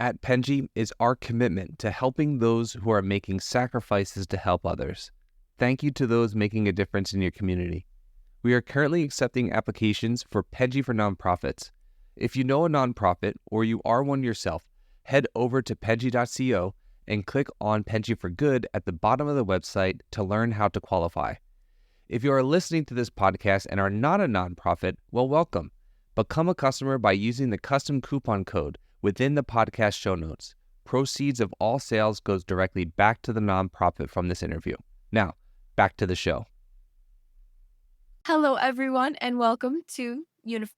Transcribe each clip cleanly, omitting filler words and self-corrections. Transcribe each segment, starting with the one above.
at Penji is our commitment to helping those who are making sacrifices to help others. Thank you to those making a difference in your community. We are currently accepting applications for Penji for nonprofits. If you know a nonprofit or you are one yourself, head over to penji.co and click on Penji for Good at the bottom of the website to learn how to qualify. If you are listening to this podcast and are not a nonprofit, well, welcome. Become a customer by using the custom coupon code within the podcast show notes. Proceeds of all sales goes directly back to the nonprofit from this interview. Now, back to the show. Hello, everyone, and welcome to Unified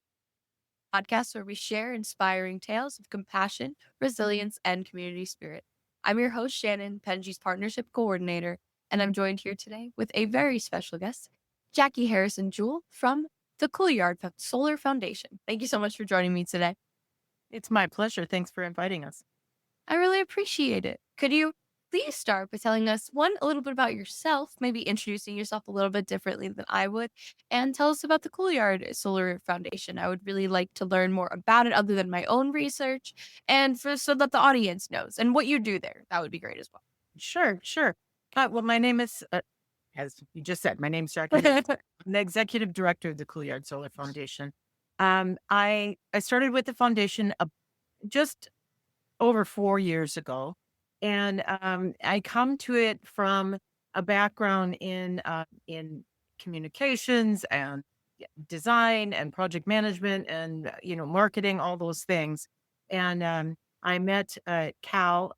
Podcast, where we share inspiring tales of compassion, resilience, and community spirit. I'm your host, Shannon, Penji's Partnership Coordinator, and I'm joined here today with a very special guest, Jackie Harrison Jewell from the Couliard Solar Foundation. Thank you so much for joining me today. It's my pleasure. Thanks for inviting us. I really appreciate it. Could you please start by telling us, a little bit about yourself, maybe introducing yourself a little bit differently than I would, and tell us about the Couliard Solar Foundation. I would really like to learn more about it other than my own research, and so that the audience knows, and what you do there. That would be great as well. Sure. Well, my name is, as you just said, my name's Jackie. I'm the executive director of the Couliard Solar Foundation. I started with the foundation just over 4 years ago, and I come to it from a background in communications and design and project management and marketing, all those things. And I met Cal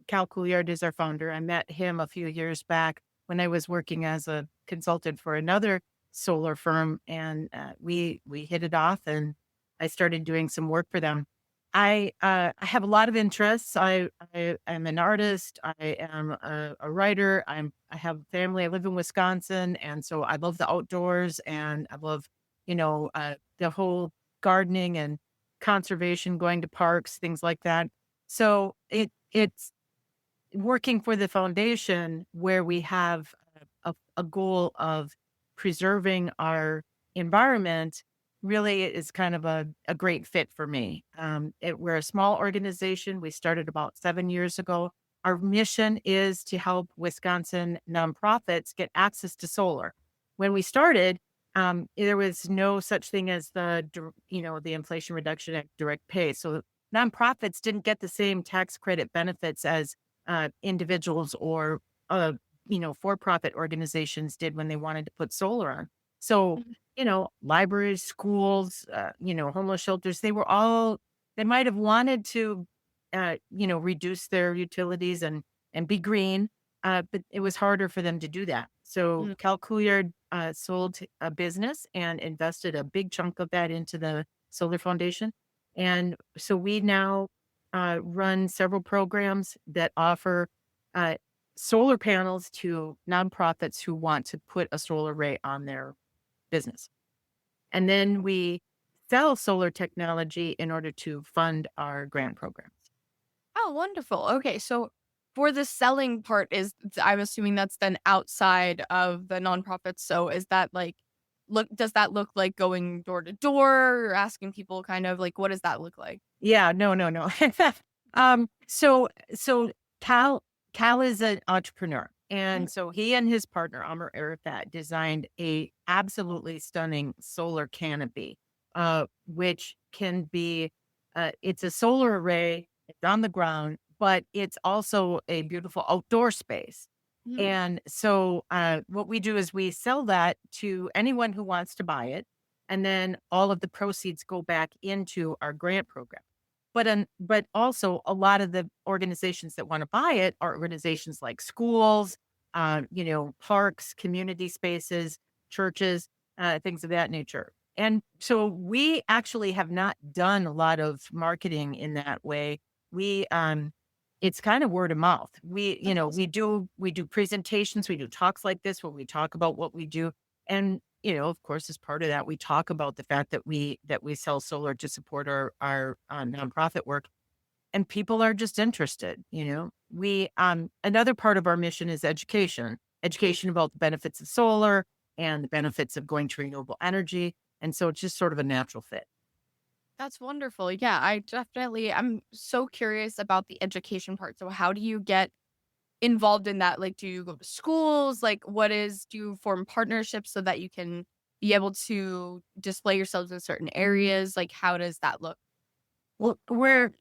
Couliard is our founder. I met him a few years back when I was working as a consultant for another solar firm, and we hit it off, and I started doing some work for them. I have a lot of interests. I am an artist. I am a writer. I have family. I live in Wisconsin, and so I love the outdoors, and I love the whole gardening and conservation, going to parks, things like that. So it's working for the foundation where we have a goal of preserving our environment really is kind of a great fit for me. We're a small organization. We started about 7 years ago. Our mission is to help Wisconsin nonprofits get access to solar. When we started, there was no such thing as the Inflation Reduction Act direct pay. So nonprofits didn't get the same tax credit benefits as individuals or for-profit organizations did when they wanted to put solar on. So, libraries, schools, homeless shelters, they might have wanted to, reduce their utilities and be green, but it was harder for them to do that. So Cal Couliard sold a business and invested a big chunk of that into the Solar Foundation. And so we now run several programs that offer solar panels to nonprofits who want to put a solar array on their business. And then we sell solar technology in order to fund our grant programs. Oh, wonderful. Okay, so for the selling part, I'm assuming that's then outside of the nonprofits. So is that does that look like going door to door or asking people kind of what does that look like? Yeah, no. So Cal is an entrepreneur. And so he and his partner, Amr Arafat, designed a absolutely stunning solar canopy, which can be, it's a solar array, it's on the ground, but it's also a beautiful outdoor space. And so what we do is we sell that to anyone who wants to buy it. And then all of the proceeds go back into our grant program. But also a lot of the organizations that want to buy it are organizations like schools, parks, community spaces, churches, things of that nature. And so we actually have not done a lot of marketing in that way. It's kind of word of mouth. We do presentations, we do talks like this where we talk about what we do. And of course, as part of that, we talk about the fact that we sell solar to support our nonprofit work, and people are just interested. We another part of our mission is education about the benefits of solar and the benefits of going to renewable energy, and so it's just sort of a natural fit. That's wonderful. Yeah, I'm so curious about the education part. So how do you get involved in that? Like, do you go to schools? Like, do you form partnerships so that you can be able to display yourselves in certain areas? Like, how does that look? Well, we're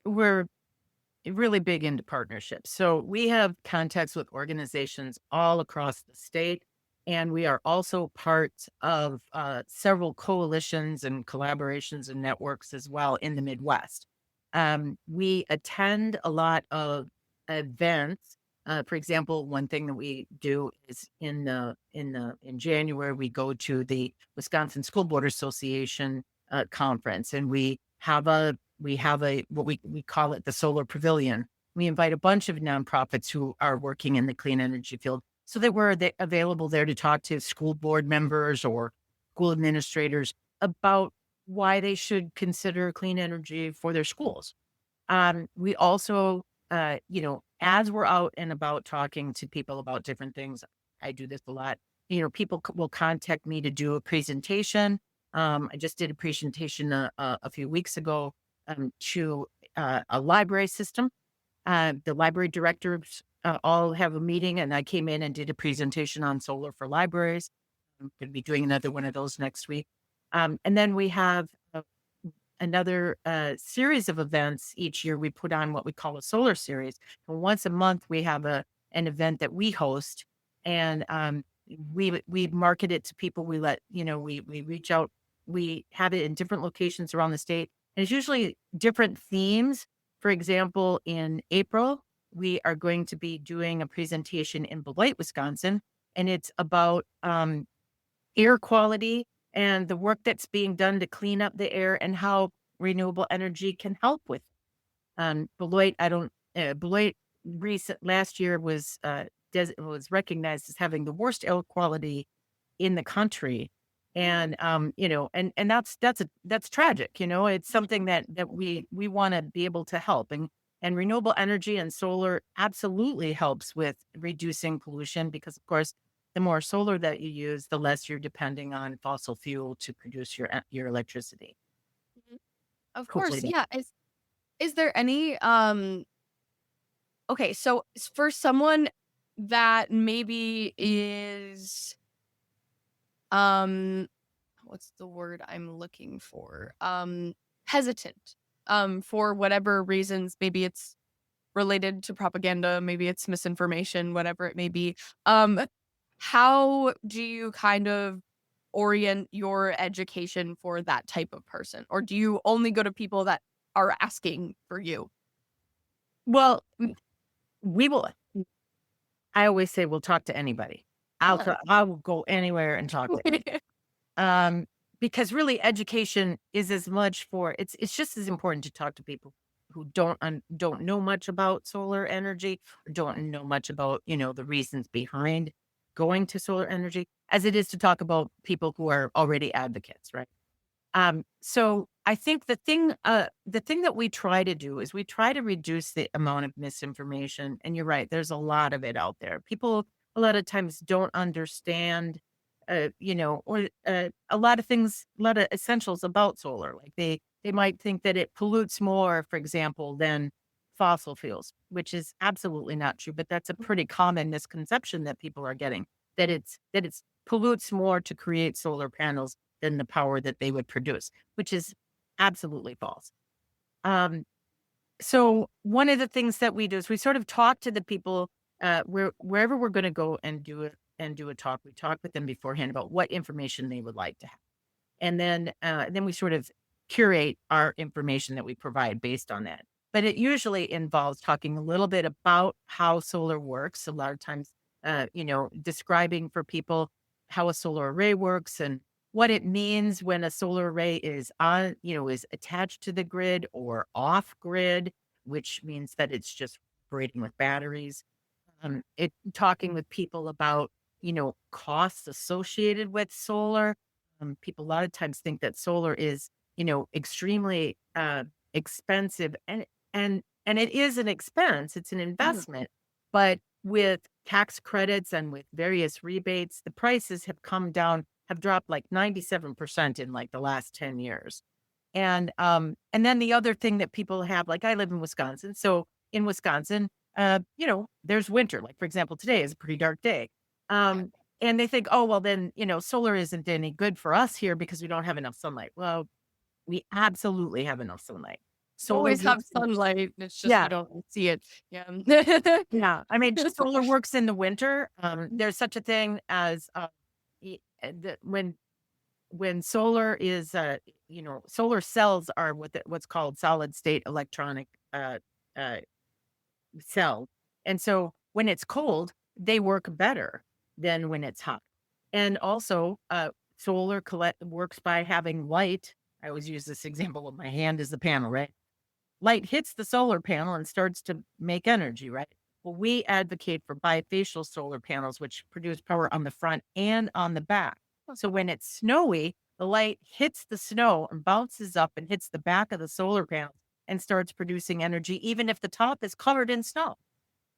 really big into partnerships. So we have contacts with organizations all across the state, and we are also part of several coalitions and collaborations and networks as well in the Midwest. We attend a lot of events. For example, one thing that we do is in January we go to the Wisconsin School Board Association conference, and we have a what we call it the Solar Pavilion. We invite a bunch of nonprofits who are working in the clean energy field so that available there to talk to school board members or school administrators about why they should consider clean energy for their schools. We also, as we're out and about talking to people about different things, I do this a lot. People will contact me to do a presentation. I just did a presentation a few weeks ago to a library system. The library directors all have a meeting, and I came in and did a presentation on solar for libraries. I'm going to be doing another one of those next week. And then we have another series of events each year. We put on what we call a solar series. And once a month, we have an event that we host, and we market it to people. We reach out. We have it in different locations around the state, and it's usually different themes. For example, in April, we are going to be doing a presentation in Beloit, Wisconsin, and it's about air quality and the work that's being done to clean up the air and how renewable energy can help with. Beloit, I don't. Beloit recent last year was recognized as having the worst air quality in the country, and that's tragic. It's something that we want to be able to help, and renewable energy and solar absolutely helps with reducing pollution because, of course, the more solar that you use, the less you're depending on fossil fuel to produce your electricity. Mhm. Of Hopefully course, that. yeah. Is there any okay, so for someone that maybe is um what's the word I'm looking for? Hesitant. For whatever reasons, maybe it's related to propaganda, maybe it's misinformation, whatever it may be. Um how do you kind of orient your education for that type of person? Or do you only go to people that are asking for you? Well, we will. I always say we'll talk to anybody. I will go anywhere and talk to um, because really education is as much for it's just as important to talk to people who don't know much about solar energy, or don't know much about, the reasons behind going to solar energy as it is to talk about people who are already advocates, right? So I think the thing that we try to do is we try to reduce the amount of misinformation. And you're right, there's a lot of it out there. People a lot of times don't understand, or a lot of things, a lot of essentials about solar. Like they might think that it pollutes more, for example, than fossil fuels, which is absolutely not true. But that's a pretty common misconception that people are getting, that it's pollutes more to create solar panels than the power that they would produce, which is absolutely false. Um, so one of the things that we do is we sort of talk to the people wherever we're going to go and do a talk. We talk with them beforehand about what information they would like to have, and then we sort of curate our information that we provide based on that. But it usually involves talking a little bit about how solar works. A lot of times, describing for people how a solar array works and what it means when a solar array is attached to the grid or off grid, which means that it's just operating with batteries. It talking with people about, costs associated with solar. People a lot of times think that solar is, extremely expensive, and it is an expense. It's an Mhm. investment, but with tax credits and with various rebates, the prices have come down, have dropped like 97% in like the last 10 years. And then the other thing that people have, like I live in Wisconsin. So in Wisconsin, there's winter. Like for example, today is a pretty dark day. And they think, oh, well, then, solar isn't any good for us here because we don't have enough sunlight. Well, we absolutely have enough sunlight. Solar Always have works in, sunlight. It's just we yeah, don't see it. Yeah. yeah. I mean, solar works in the winter. There's such a thing as when solar is, solar cells are what's called solid state electronic uh, cell. And so when it's cold, they work better than when it's hot. And also, solar works by having light. I always use this example of my hand as the panel, right? Light hits the solar panel and starts to make energy, right? Well, we advocate for bifacial solar panels, which produce power on the front and on the back. So when it's snowy, the light hits the snow and bounces up and hits the back of the solar panels and starts producing energy, even if the top is covered in snow.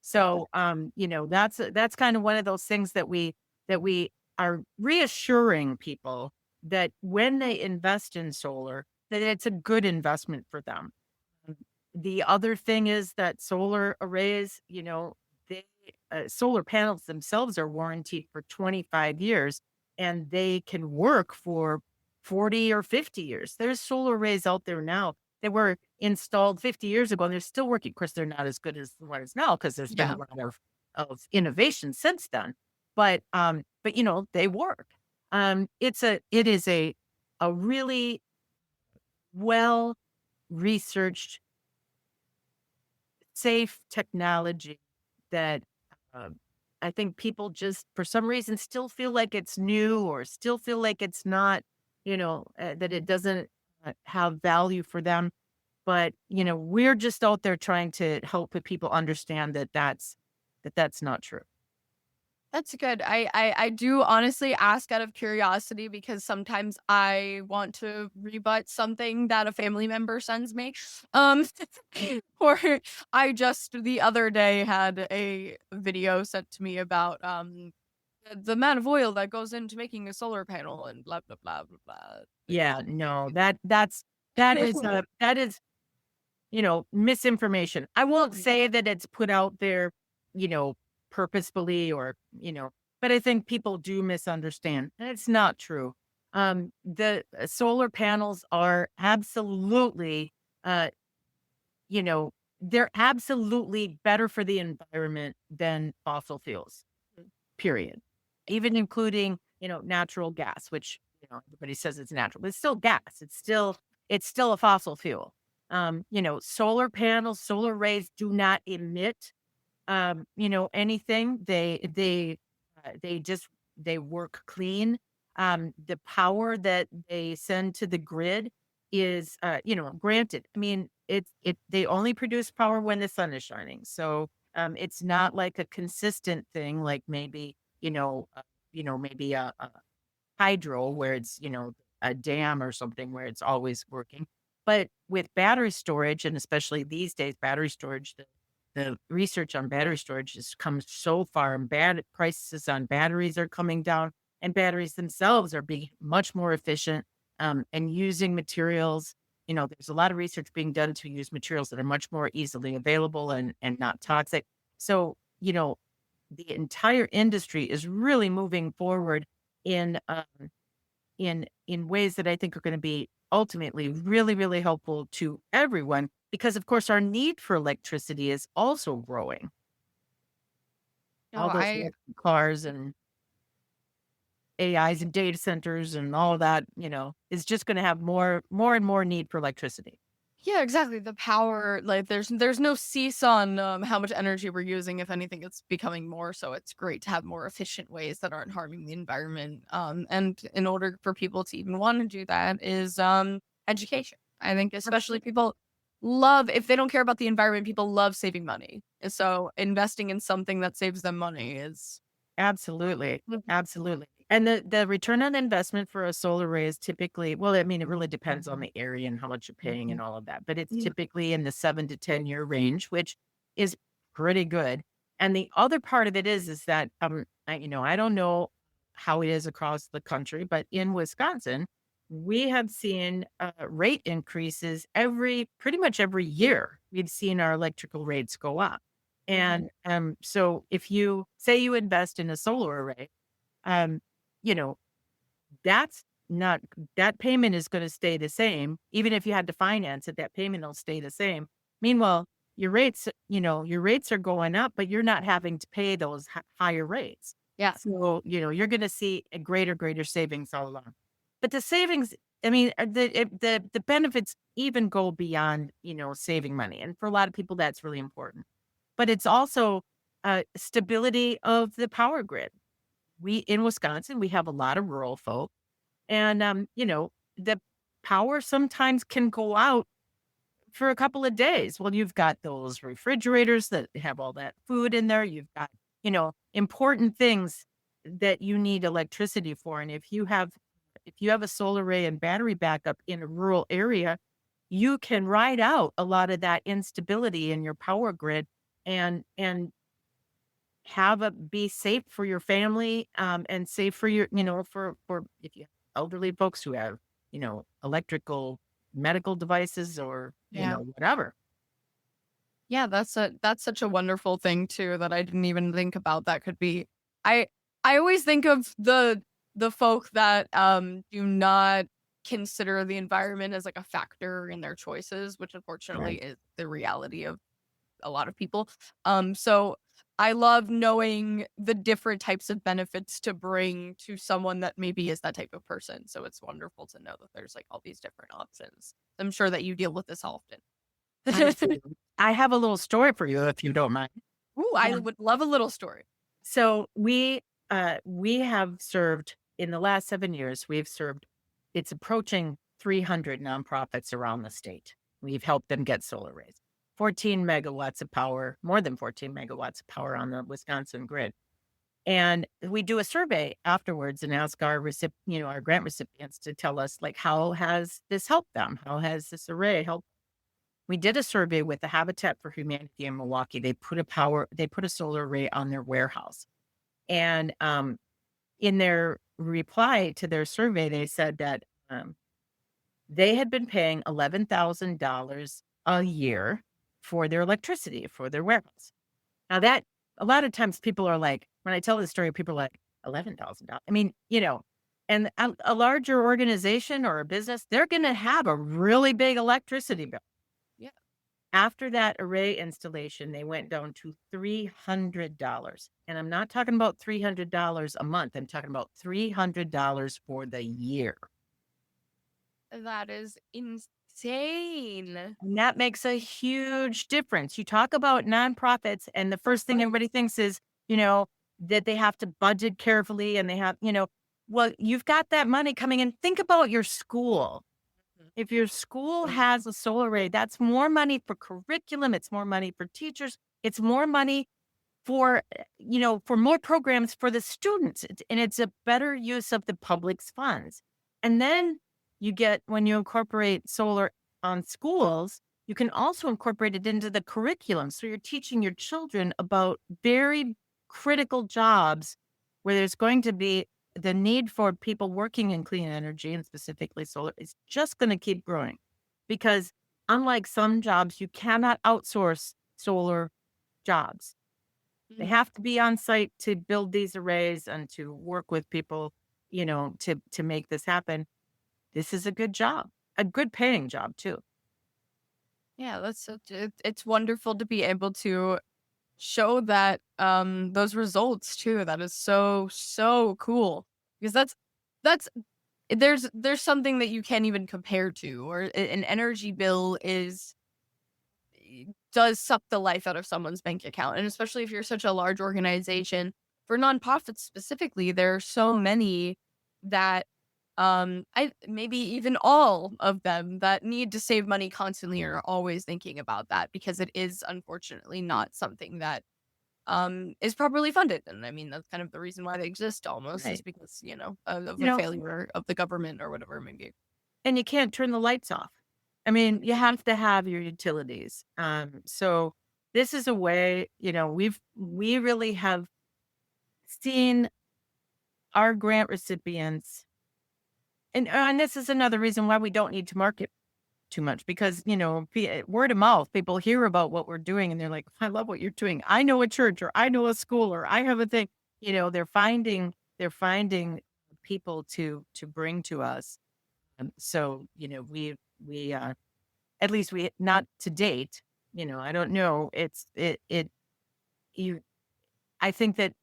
So, that's kind of one of those things that we are reassuring people that when they invest in solar, that it's a good investment for them. The other thing is that solar arrays, they solar panels themselves are warranted for 25 years and they can work for 40 or 50 years. There's solar arrays out there now that were installed 50 years ago and they're still working. Of course, they're not as good as the ones now because there's been Yeah. a lot of innovation since then. But they work. It is a really well researched safe technology that, um, I think people just, for some reason, still feel like it's new or still feel like it's not, that it doesn't have value for them. But, we're just out there trying to help people understand that that's not true. That's good. I do honestly ask out of curiosity because sometimes I want to rebut something that a family member sends me. Um, or I just the other day had a video sent to me about the amount of oil that goes into making a solar panel and blah blah blah blah blah. Yeah, no, that is misinformation. I won't say that it's put out there, you know, purposefully or, but I think people do misunderstand. And it's not true. The solar panels are absolutely, uh, you know, they're absolutely better for the environment than fossil fuels, period. Even including, natural gas, which, everybody says it's natural, but it's still gas. It's still a fossil fuel. Solar panels, solar rays do not emit anything. They work clean. The power that they send to the grid is, granted. I mean, they only produce power when the sun is shining. So, it's not like a consistent thing, like maybe, maybe a hydro where it's, a dam or something where it's always working. But with battery storage, and especially these days, battery storage, the research on battery storage has come so far, and bad prices on batteries are coming down, and batteries themselves are being much more efficient, and using materials. There's a lot of research being done to use materials that are much more easily available and not toxic. So, the entire industry is really moving forward in in ways that I think are going to be ultimately really, really helpful to everyone because, of course, our need for electricity is also growing. No, All those I electric cars and AIs and data centers and all of that, is just going to have more and more need for electricity. Yeah, exactly. The power, like there's no cease on how much energy we're using. If anything, it's becoming more. So it's great to have more efficient ways that aren't harming the environment. And in order for people to even want to do that is education. I think especially people love if they don't care about the environment, people love saving money. And so investing in something that saves them money is Absolutely. Absolutely. And the return on investment for a solar array is typically, well, I mean, it really depends on the area and how much you're paying and all of that, but it's yeah. typically in the 7 to 10 year range, which is pretty good. And the other part of it is that, I don't know how it is across the country, but in Wisconsin, we have seen rate increases pretty much every year. We've seen our electrical rates go up. Mhm. And so if you say you invest in a solar array, um, you know, that's not that payment is going to stay the same. Even if you had to finance it, that payment will stay the same. Meanwhile, your rates are going up, but you're not having to pay those higher rates. Yeah. So, you're going to see a greater savings all along. But the savings, I mean, the benefits even go beyond, saving money. And for a lot of people, that's really important. But it's also stability of the power grid. We in Wisconsin, we have a lot of rural folk and, the power sometimes can go out for a couple of days. Well, you've got those refrigerators that have all that food in there. You've got, important things that you need electricity for. And if you have a solar array and battery backup in a rural area, you can ride out a lot of that instability in your power grid and have a be safe for your family, and safe for your for if you have elderly folks who have, electrical medical devices or, Yeah. whatever. Yeah, that's such a wonderful thing too that I didn't even think about that could be. I I always think of the folk that do not consider the environment as like a factor in their choices, which unfortunately Right. is the reality of a lot of people. So I love knowing the different types of benefits to bring to someone that maybe is that type of person. So it's wonderful to know that there's like all these different options. I'm sure that you deal with this often. I do. I have a little story for you if you don't mind. Ooh, I would love a little story. So we have served in the last 7 years, we've served it's approaching 300 nonprofits around the state. We've helped them get solar arrays. 14 megawatts of power, more than 14 megawatts of power on the Wisconsin grid. And we do a survey afterwards and ask our grant recipients to tell us like how has this helped them? How has this array helped? We did a survey with the Habitat for Humanity in Milwaukee. They put a solar array on their warehouse. And, in their reply to their survey, they said that, they had been paying $11,000 a year for their electricity for their warehouse. Now that a lot of times people are like when I tell this story, people are like, $11,000. I mean, and a larger organization or a business, they're gonna have a really big electricity bill. Yeah. After that array installation, they went down to $300. And I'm not talking about $300 a month. I'm talking about $300 for the year. That is insane. And that makes a huge difference. You talk about nonprofits, and the first thing Right. everybody thinks is, that they have to budget carefully and well, you've got that money coming in. Think about your school. Mhm. If your school Right. has a solar array, that's more money for curriculum. It's more money for teachers. It's more money for more programs for the students. And it's a better use of the public's funds. And then when you incorporate solar on schools, you can also incorporate it into the curriculum. So you're teaching your children about very critical jobs where there's going to be the need for people working in clean energy and specifically solar is just going to keep growing because unlike some jobs, you cannot outsource solar jobs. They Mhm. have to be on site to build these arrays and to work with people, to make this happen. This is a good job, a good paying job too. Yeah, it's wonderful to be able to show that those results too. That is so so cool because that's there's something that you can't even compare to or an energy bill is does suck the life out of someone's bank account. And especially if you're such a large organization, for nonprofits specifically, there are so many that I maybe even all of them that need to save money constantly are always thinking about that because it is unfortunately not something that is properly funded. And I mean that's kind of the reason why they exist almost is Right. because, of You a know, failure of the government or whatever it may be. and you can't turn the lights off. I mean, you have to have your utilities. So this is a way, we really have seen our grant recipients And this is another reason why we don't need to market too much because, word of mouth, people hear about what we're doing and they're like, I love what you're doing. I know a church or I know a school or I have a thing. They're finding people to bring to us. So, we at least we not to date, I don't know. You I think that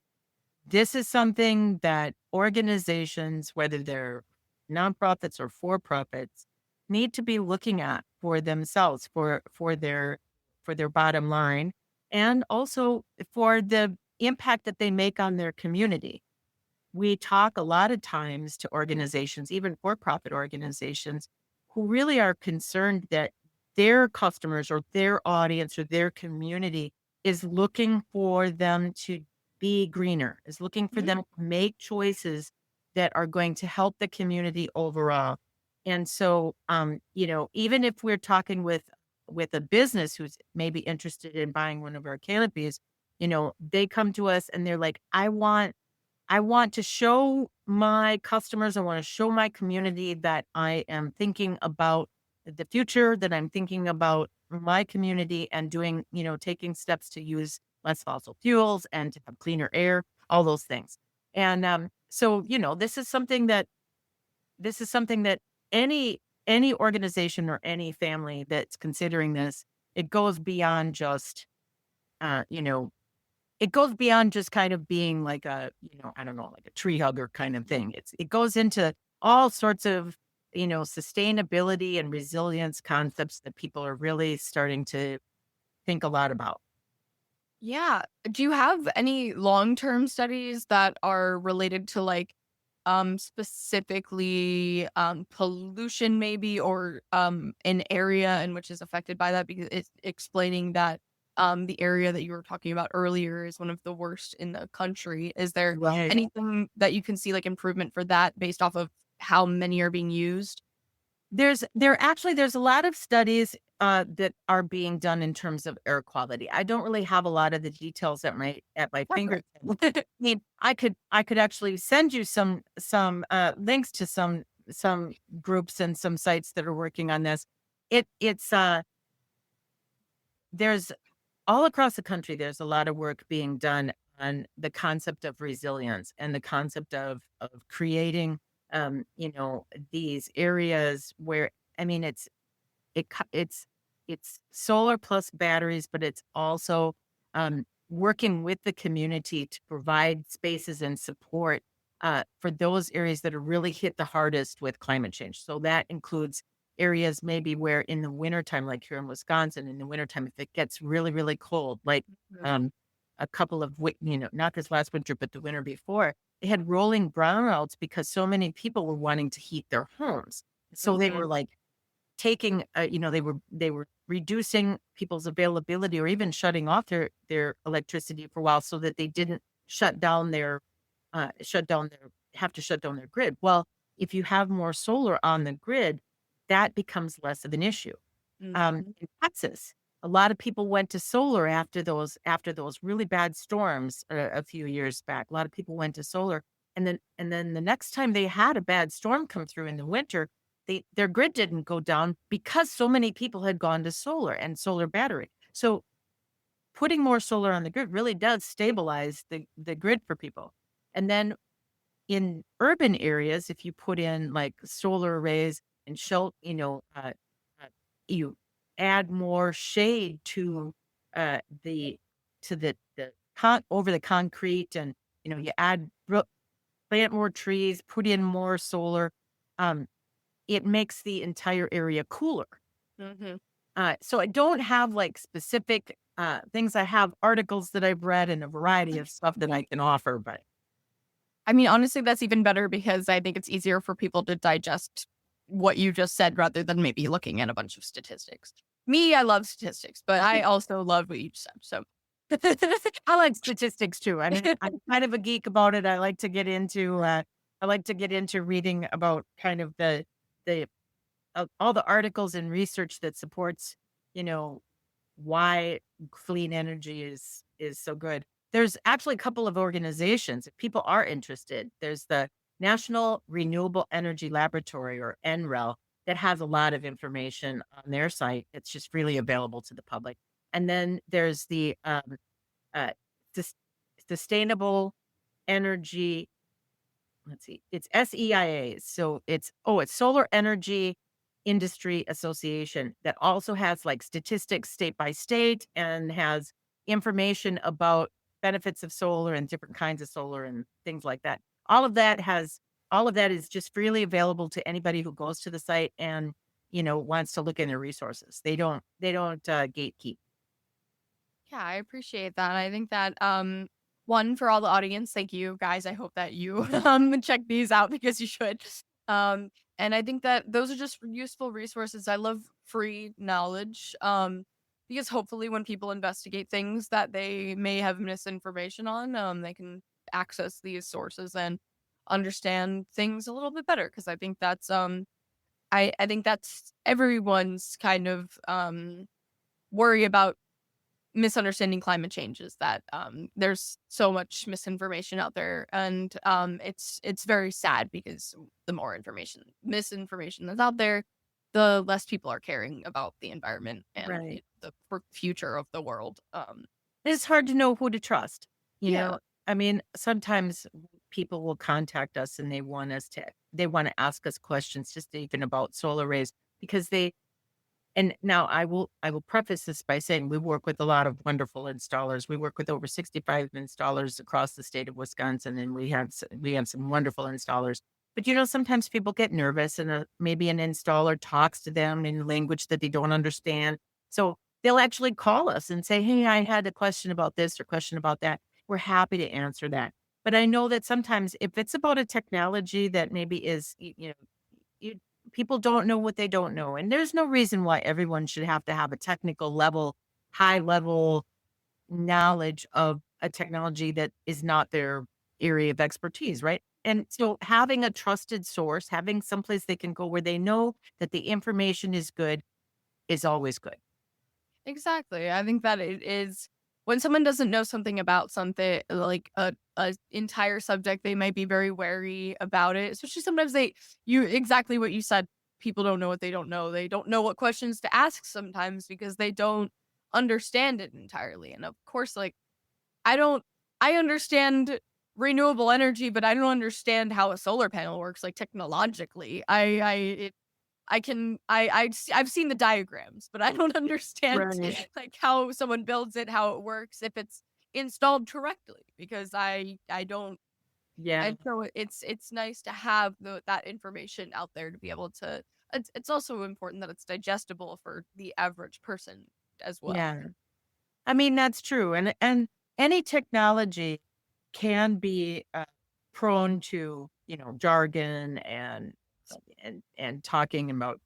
this is something that organizations, whether they're nonprofits or for profits, need to be looking at for themselves, for their bottom line, and also for the impact that they make on their community. We talk a lot of times to organizations, even for profit organizations, who really are concerned that their customers or their audience or their community is looking for them to be greener, is looking for Mhm. them to make choices that are going to help the community overall. And so, even if we're talking with a business who's maybe interested in buying one of our canopies, they come to us and they're like, I want to show my customers, I want to show my community that I am thinking about the future, that I'm thinking about my community and taking steps to use less fossil fuels and to have cleaner air, all those things. And so, this is something that any organization or any family that's considering this, it goes beyond just uh, you know, it goes beyond just kind of being like I don't know, like a tree hugger kind of thing. It goes into all sorts of, sustainability and resilience concepts that people are really starting to think a lot about. Yeah. Do you have any long-term studies that are related to like specifically pollution maybe or an area in which is affected by that because it's explaining that the area that you were talking about earlier is one of the worst in the country. Is there Right. anything that you can see like improvement for that based off of how many are being used? There's a lot of studies that are being done in terms of air quality. I don't really have a lot of the details at my Perfect. fingertips. I mean, I could actually send you some links to some groups and some sites that are working on this. It's there's all across the country. There's a lot of work being done on the concept of resilience and the concept of creating, these areas where I mean it co it's solar plus batteries, but it's also, working with the community to provide spaces and support, for those areas that are really hit the hardest with climate change. So that includes areas maybe where in the wintertime, like here in Wisconsin, in the wintertime, if it gets really, really cold, like, Mhm. um, a couple of not this last winter, but the winter before, they had rolling brownouts because so many people were wanting to heat their homes. So they Mhm. were like taking, they were reducing people's availability or even shutting off their electricity for a while so that they didn't shut down their have to shut down their grid. Well, if you have more solar on the grid, that becomes less of an issue. Mhm. In Texas, a lot of people went to solar after those really bad storms a few years back. A lot of people went to solar, and then the next time they had a bad storm come through in the winter, their grid didn't go down because so many people had gone to solar and solar battery. So putting more solar on the grid really does stabilize the grid for people. And then in urban areas, if you put in like solar arrays and uh, you add more shade uh, the over the concrete, and you plant more trees, put in more solar. Um, it makes the entire area cooler. Mhm. So I don't have like specific things. I have articles that I've read and a variety of stuff that I can offer, but I mean, honestly, that's even better because I think it's easier for people to digest what you just said rather than maybe looking at a bunch of statistics. Me, I love statistics, but I also love what you just said. So, I like statistics too. I mean, I'm kind of a geek about it. I like to get into reading about kind of the all the articles and research that supports, you know, why clean energy is so good. There's actually a couple of organizations, if people are interested. There's the National Renewable Energy Laboratory, or NREL, that has a lot of information on their site. It's just freely available to the public. And then there's the uh, Sus- Sustainable Energy, let's see, it's SEIA. So it's Solar Energy Industry Association, that also has like statistics state by state and has information about benefits of solar and different kinds of solar and things like that. All of that has all of that is just freely available to anybody who goes to the site and, wants to look in their resources. They don't gatekeep. Yeah, I appreciate that. I think that one for all the audience, thank you guys. I hope that you check these out because you should. Um and I think that those are just useful resources. I love free knowledge. Because hopefully when people investigate things that they may have misinformation on, they can access these sources and understand things a little bit better because I think that's I think that's everyone's kind of worry about misunderstanding climate change is that there's so much misinformation out there, and it's very sad because the more misinformation that's out there, the less people are caring about the environment and Right. the future of the world. It's hard to know who to trust, you Yeah, know? I mean, sometimes people will contact us and they wanna ask us questions just even about solar arrays because they and now I will preface this by saying we work with a lot of wonderful installers. We work with over 65 installers across the state of Wisconsin, and we have some wonderful installers. But, sometimes people get nervous and, maybe an installer talks to them in language that they don't understand. So, they'll actually call us and say, "Hey, I had a question about this or question about that." We're happy to answer that. But I know that sometimes if it's about a technology that maybe is, you people don't know what they don't know, and there's no reason why everyone should have to have a technical level, high level knowledge of a technology that is not their area of expertise, right? And so having a trusted source, having someplace they can go where they know that the information is good is always good. exactly. I think that it is when someone doesn't know something about something like a entire subject, they might be very wary about it. Especially sometimes you exactly what you said. People don't know what they don't know. They don't know what questions to ask sometimes because they don't understand it entirely. And of course, like I don't, I understand renewable energy, but I don't understand how a solar panel works, like technologically. I've seen the diagrams, but I don't understand Right. like how someone builds it, how it works, if it's installed correctly. Because I don't, Yeah. and so it's nice to have that information out there to be able to. It's also important that it's digestible for the average person as well. Yeah. I mean, that's true. And any technology can be prone to, jargon and talking about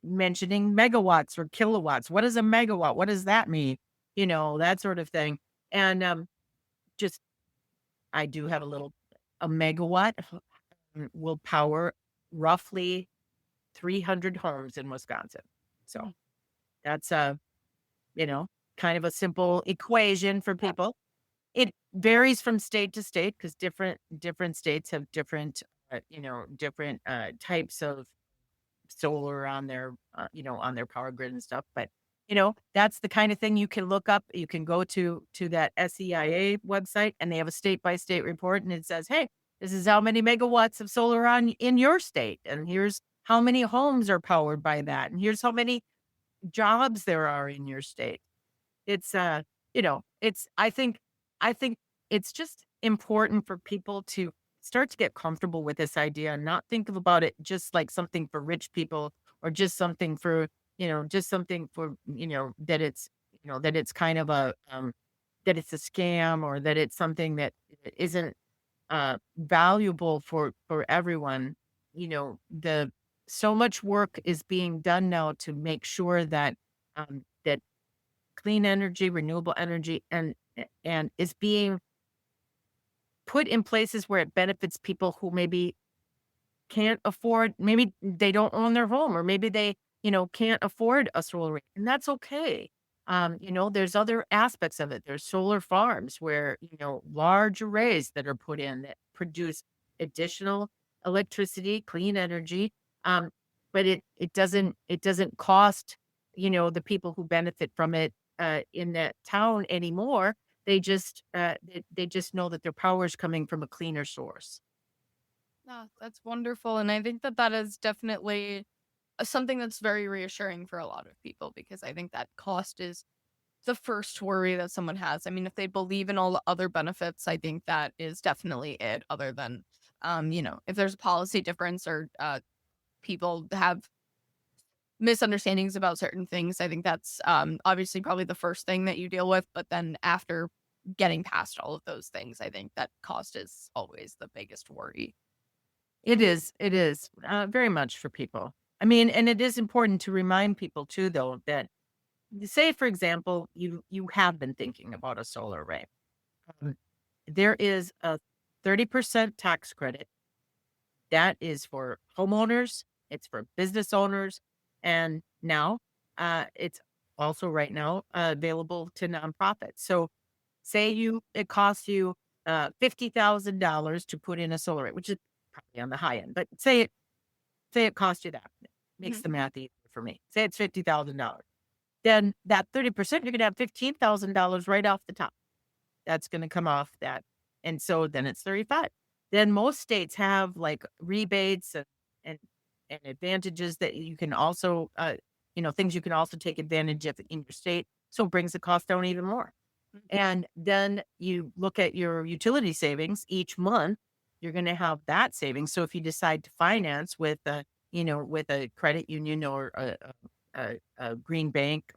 mentioning megawatts or kilowatts. What is a megawatt? What does that mean? That sort of thing. And just I do have a megawatt will power roughly 300 homes in Wisconsin. So Mhm. that's you know, kind of a simple equation for people. It varies from state to state because different states have different types of solar on their power grid and stuff. But that's the kind of thing you can look up. You can go to that SEIA website, and they have a state by state report, and it says, "Hey, this is how many megawatts of solar on in your state, and here's how many homes are powered by that, and here's how many jobs there are in your state." It's, it's I think it's just important for people to start to get comfortable with this idea and not think about it just like something for rich people or just something for, that it's kind of that it's a scam or that it's something that isn't, valuable for everyone. The so much work is being done now to make sure that clean energy, renewable energy, and is being put in places where it benefits people who maybe can't afford maybe they don't own their home, or maybe they, can't afford a solar array, and that's okay. There's other aspects of it. There's solar farms where, large arrays that are put in that produce additional electricity, clean energy. But it doesn't cost, the people who benefit from it in that town anymore. They just know that their power is coming from a cleaner source. Yeah, that's wonderful. And I think that that is definitely something that's very reassuring for a lot of people because I think that cost is the first worry that someone has. I mean, if they believe in all the other benefits, I think that is definitely it, other than, if there's a policy difference or people have misunderstandings about certain things. I think that's obviously probably the first thing that you deal with. But then after getting past all of those things, I think that cost is always the biggest worry. It is very much for people. I mean, and it is important to remind people too, though, that say, for example, you have been thinking about a solar array. Um, There is a 30% tax credit that is for homeowners, it's for business owners, and now it's also right now available to nonprofits. So, say it costs you $50,000 to put in a solar array, which is probably on the high end, but say it costs you that. Makes Mhm. the math easier for me. Say it's $50,000. Then that 30%, you're gonna have $15,000 right off the top. That's gonna come off that, and so then it's 35. Then most states have, like, rebates and and advantages that you can also, things you can also take advantage of in your state, so it brings the cost down even more. And then you look at your utility savings each month, you're gonna have that savings. So if you decide to finance with with a credit union or a green bank,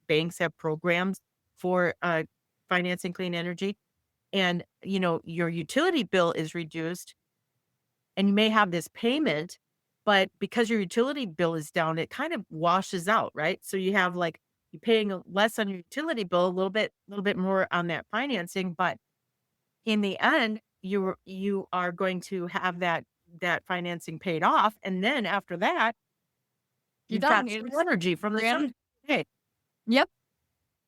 banks have programs for financing clean energy, and your utility bill is reduced, and you may have this payment, but because your utility bill is down, it kind of washes out, right? So you have like you're paying less on your utility bill, a little bit more on that financing, but in the end, you are going to have that financing paid off, and then after that, You're you've done. got You some just energy from the ran. sun. Hey, Yep.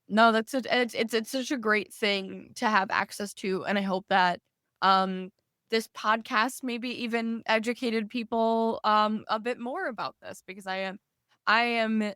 No, that's it's such a great thing to have access to, and I hope that um this podcast maybe even educated people a bit more about this because I am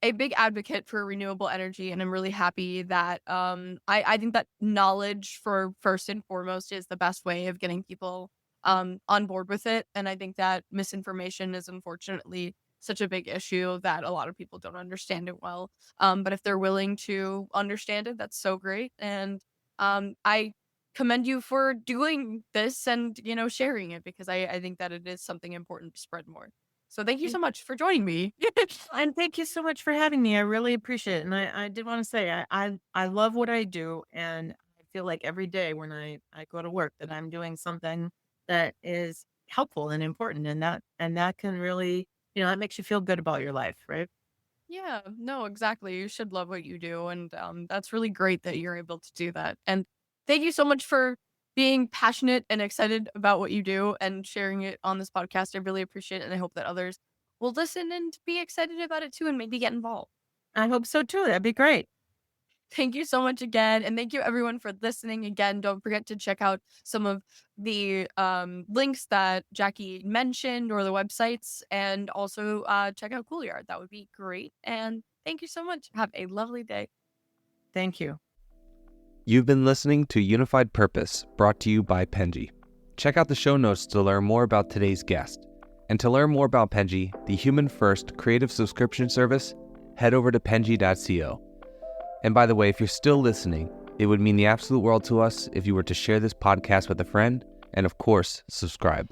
a big advocate for renewable energy, and I'm really happy that I think that knowledge for first and foremost is the best way of getting people on board with it. And I think that misinformation is unfortunately such a big issue that a lot of people don't understand it well. But if they're willing to understand it, that's so great. And I commend you for doing this and sharing it because I think that it is something important to spread more. So thank you so much for joining me. and thank you so much for having me. I really appreciate it. And I did want to say I love what I do, and I feel like every day when I go to work that I'm doing something that is helpful and important, and that can really, that makes you feel good about your life, right? Yeah, no, exactly. You should love what you do, and that's really great that you're able to do that. And thank you so much for being passionate and excited about what you do and sharing it on this podcast. I really appreciate it, and I hope that others will listen and be excited about it too, and maybe get involved. I hope so too. That'd be great. Thank you so much again, and thank you everyone for listening again. Don't forget to check out some of the links that Jackie mentioned or the websites, and also check out Coolyard. That would be great. And thank you so much. Have a lovely day. Thank you. You've been listening to Unified Purpose, brought to you by Penji. Check out the show notes to learn more about today's guest. And to learn more about Penji, the human-first creative subscription service, head over to penji.co. And by the way, if you're still listening, it would mean the absolute world to us if you were to share this podcast with a friend and, of course, subscribe.